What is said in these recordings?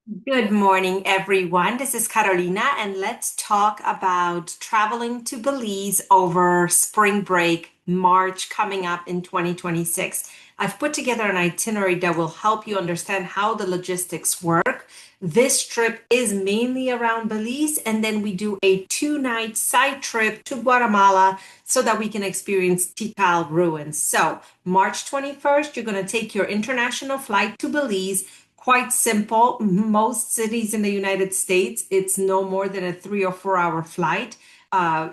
Good morning, everyone. This is Carolina, and let's talk about traveling to Belize over spring break, March coming up in 2026. I've put together an itinerary that will help you understand how the logistics work. This trip is mainly around Belize, and then we do a 2 night side trip to Guatemala so that we can experience Tikal ruins. So, March 21st, you're going to take your international flight to Belize. Quite simple. Most cities in the United States, it's no more than a 3 or 4 hour flight.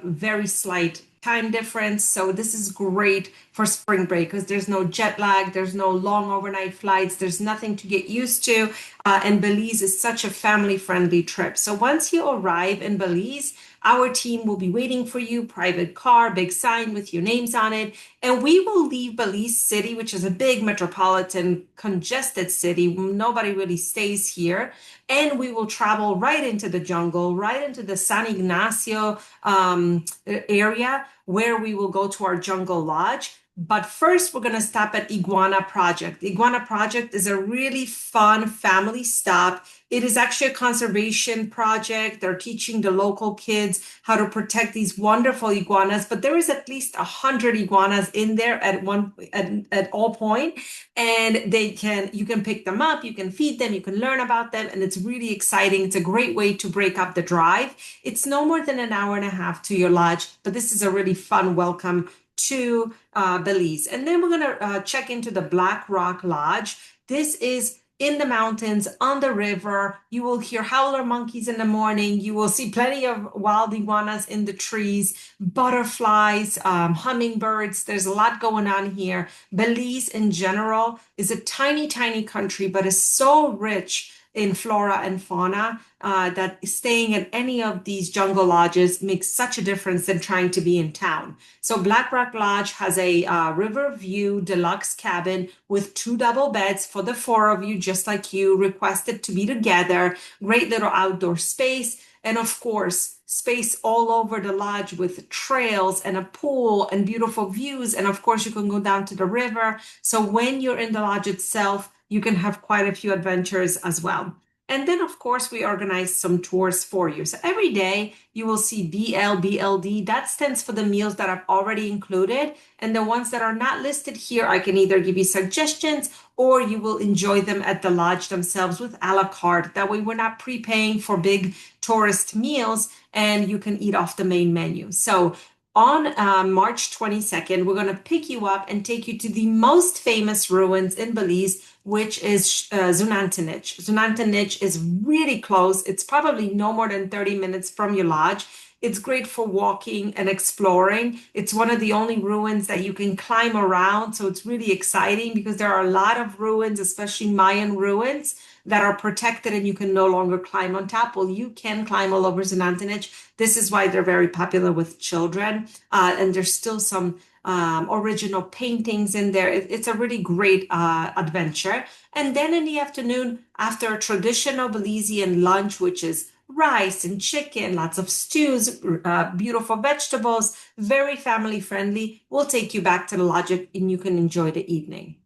Very slight time difference. So this is great for spring break because there's no jet lag, there's no long overnight flights, there's nothing to get used to. And Belize is such a family-friendly trip. So once you arrive in Belize, our team will be waiting for you, private car, big sign with your names on it. And we will leave Belize City, which is a big metropolitan, congested city. Nobody really stays here. And we will travel right into the jungle, right into the San Ignacio area, where we will go to our jungle lodge. But first, we're going to stop at Iguana Project. The Iguana Project is a really fun family stop. It is actually a conservation project. They're teaching the local kids how to protect these wonderful iguanas, but there is at least 100 iguanas in there at all point, and you can pick them up, you can feed them, you can learn about them, and it's really exciting. It's a great way to break up the drive. It's no more than an hour and a half to your lodge, but this is a really fun welcome to Belize. And then we're going to check into the Black Rock Lodge. This is in the mountains on the river. You will hear howler monkeys in the morning. You will see plenty of wild iguanas in the trees, butterflies, hummingbirds. There's a lot going on here. Belize in general is a tiny, tiny country, but is so rich in flora and fauna that staying at any of these jungle lodges makes such a difference than trying to be in town. So Black Rock Lodge has a river view deluxe cabin with 2 double beds for the four of you, just like you requested to be together. Great little outdoor space. And of course, space all over the lodge with trails and a pool and beautiful views. And of course, you can go down to the river. So when you're in the lodge itself, you can have quite a few adventures as well. And then, of course, we organize some tours for you. So every day you will see BLBLD. That stands for the meals that I've already included. And the ones that are not listed here, I can either give you suggestions or you will enjoy them at the lodge themselves with a la carte. That way, we're not prepaying for big tourist meals and you can eat off the main menu. So on March 22nd, we're going to pick you up and take you to the most famous ruins in Belize, which is Xunantenich. Xunantenich is really close. It's probably no more than 30 minutes from your lodge. It's great for walking and exploring. It's one of the only ruins that you can climb around. So it's really exciting because there are a lot of ruins, especially Mayan ruins, that are protected and you can no longer climb on top. Well, you can climb all over Xunantenich. This is why they're very popular with children. And there's still some original paintings in there. It's a really great adventure. And then in the afternoon, after a traditional Belizean lunch, which is rice and chicken, lots of stews, beautiful vegetables, very family friendly, we'll take you back to the lodge and you can enjoy the evening.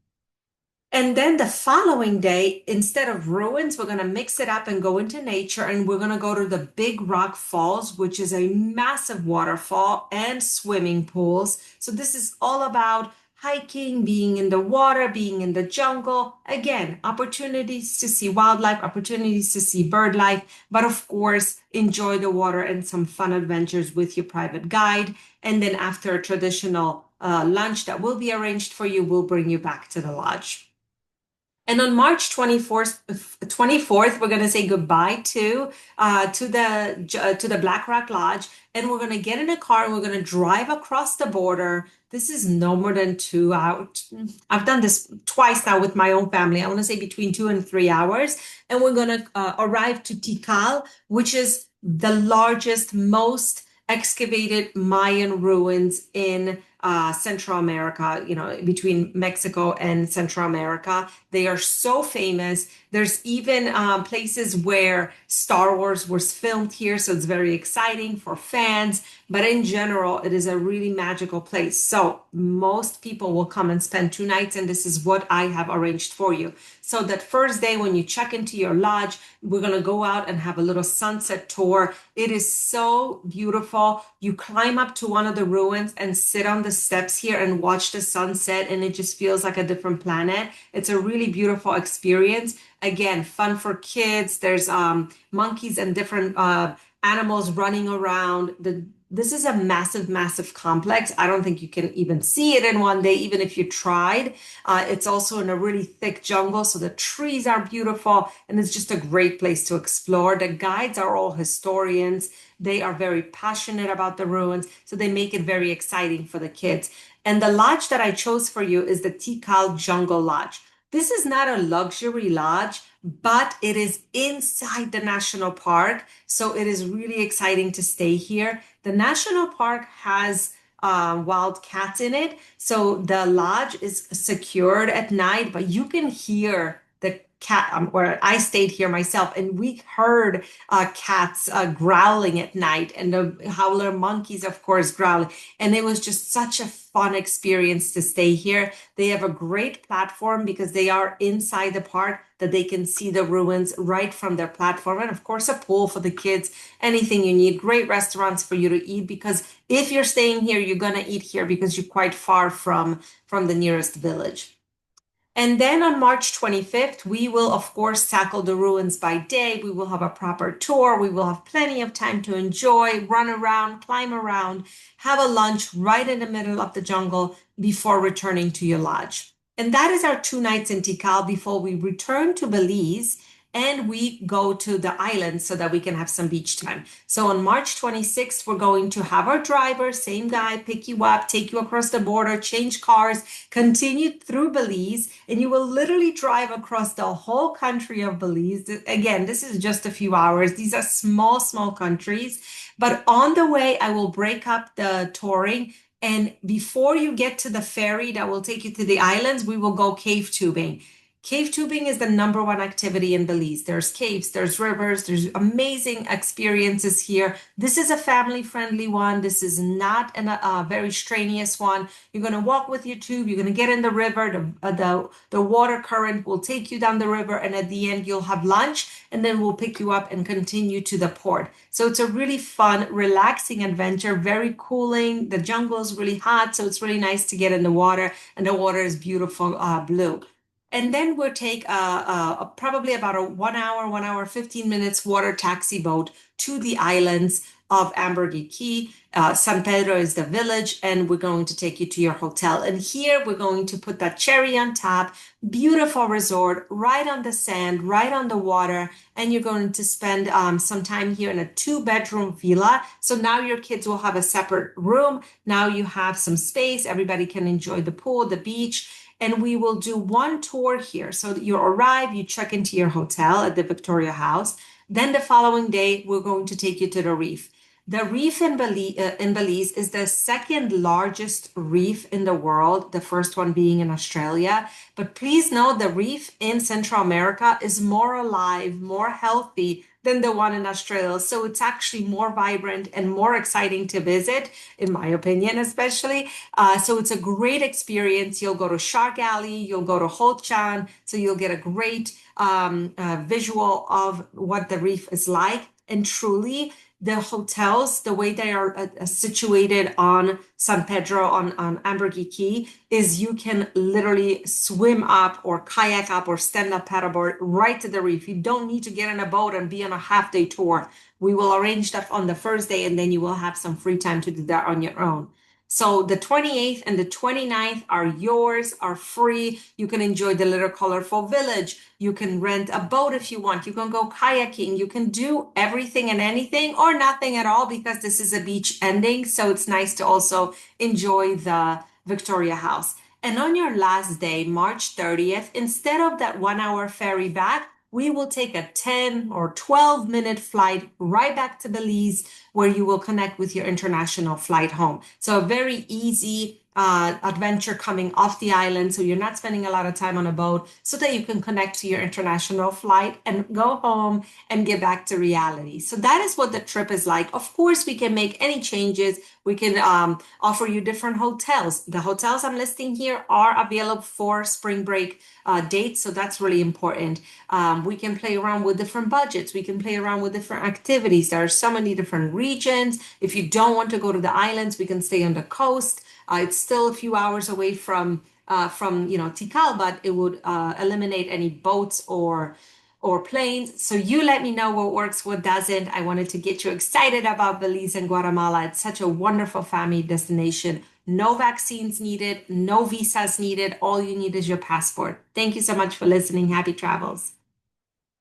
And then the following day, instead of ruins, we're going to mix it up and go into nature. And we're going to go to the Big Rock Falls, which is a massive waterfall and swimming pools. So this is all about hiking, being in the water, being in the jungle. Again, opportunities to see wildlife, opportunities to see bird life, but of course, enjoy the water and some fun adventures with your private guide. And then after a traditional lunch that will be arranged for you, we'll bring you back to the lodge. And on March 24th, we're going to say goodbye to the Black Rock Lodge, and we're going to get in a car and we're going to drive across the border. This is no more than 2 hours. I've done this twice now with my own family. I want to say between 2 and 3 hours, and we're going to arrive to Tikal, which is the largest, most excavated Mayan ruins in Central America, between Mexico and Central America. They are so famous. There's even places where Star Wars was filmed here, so it's very exciting for fans. But in general, it is a really magical place. So most people will come and spend 2 nights, and this is what I have arranged for you. So that first day when you check into your lodge, we're going to go out and have a little sunset tour. It is so beautiful. You climb up to one of the ruins and sit on the steps here and watch the sunset, and it just feels like a different planet. It's a really beautiful experience. Again, fun for kids. There's monkeys and different animals running around. This is a massive, massive complex. I don't think you can even see it in one day, even if you tried. It's also in a really thick jungle, so the trees are beautiful, and it's just a great place to explore. The guides are all historians. They are very passionate about the ruins, so they make it very exciting for the kids. And the lodge that I chose for you is the Tikal Jungle Lodge. This is not a luxury lodge, but it is inside the national park. So it is really exciting to stay here. The national park has wild cats in it. So the lodge is secured at night, but you can hear the cat, where I stayed here myself, and we heard cats growling at night, and the howler monkeys, of course, growling. And it was just such a fun experience to stay here. They have a great platform because they are inside the park, that they can see the ruins right from their platform. And of course, a pool for the kids, anything you need, great restaurants for you to eat, because if you're staying here, you're going to eat here because you're quite far from the nearest village. And then on March 25th, we will, of course, tackle the ruins by day. We will have a proper tour. We will have plenty of time to enjoy, run around, climb around, have a lunch right in the middle of the jungle before returning to your lodge. And that is our 2 nights in Tikal before we return to Belize and we go to the islands so that we can have some beach time. So on March 26th, we're going to have our driver, same guy, pick you up, take you across the border, change cars, continue through Belize, and you will literally drive across the whole country of Belize. Again, this is just a few hours. These are small, small countries. But on the way, I will break up the touring. And before you get to the ferry that will take you to the islands, we will go cave tubing. Cave tubing is the #1 activity in Belize. There's caves, there's rivers, there's amazing experiences here. This is a family-friendly one. This is not a very strenuous one. You're going to walk with your tube. You're going to get in the river. The water current will take you down the river, and at the end, you'll have lunch, and then we'll pick you up and continue to the port. So it's a really fun, relaxing adventure, very cooling. The jungle is really hot, so it's really nice to get in the water, and the water is beautiful blue. And then we'll take probably about a 1 hour, 15 minutes water taxi boat to the islands of Ambergris. San Pedro is the village, and we're going to take you to your hotel. And here we're going to put that cherry on top. Beautiful resort, right on the sand, right on the water. And you're going to spend some time here in a 2-bedroom villa. So now your kids will have a separate room. Now you have some space. Everybody can enjoy the pool, the beach. And we will do one tour here. So you arrive, you check into your hotel at the Victoria House. Then the following day, we're going to take you to the reef. The reef in Belize is the second largest reef in the world, the first one being in Australia. But please note the reef in Central America is more alive, more healthy than the one in Australia. So it's actually more vibrant and more exciting to visit, in my opinion, especially. So it's a great experience. You'll go to Shark Alley, you'll go to Ho Chan, so you'll get a great visual of what the reef is like. And truly, the hotels, the way they are situated on San Pedro, on Ambergris Caye, is you can literally swim up or kayak up or stand up paddleboard right to the reef. You don't need to get in a boat and be on a half-day tour. We will arrange that on the first day, and then you will have some free time to do that on your own. So the 28th and the 29th are yours, are free. You can enjoy the little colorful village. You can rent a boat if you want. You can go kayaking. You can do everything and anything or nothing at all, because this is a beach ending. So it's nice to also enjoy the Victoria House. And on your last day, March 30th, instead of that 1 hour ferry back, we will take a 10 or 12-minute flight right back to Belize, where you will connect with your international flight home. So a very easy adventure coming off the island. So you're not spending a lot of time on a boat so that you can connect to your international flight and go home and get back to reality. So that is what the trip is like. Of course, we can make any changes. We can offer you different hotels. The hotels I'm listing here are available for spring break dates. So that's really important. We can play around with different budgets. We can play around with different activities. There are so many different regions. If you don't want to go to the islands, we can stay on the coast. It's still a few hours away from Tikal, but it would eliminate any boats or planes. So you let me know what works, what doesn't. I wanted to get you excited about Belize and Guatemala. It's such a wonderful family destination. No vaccines needed, no visas needed. All you need is your passport. Thank you so much for listening. Happy travels.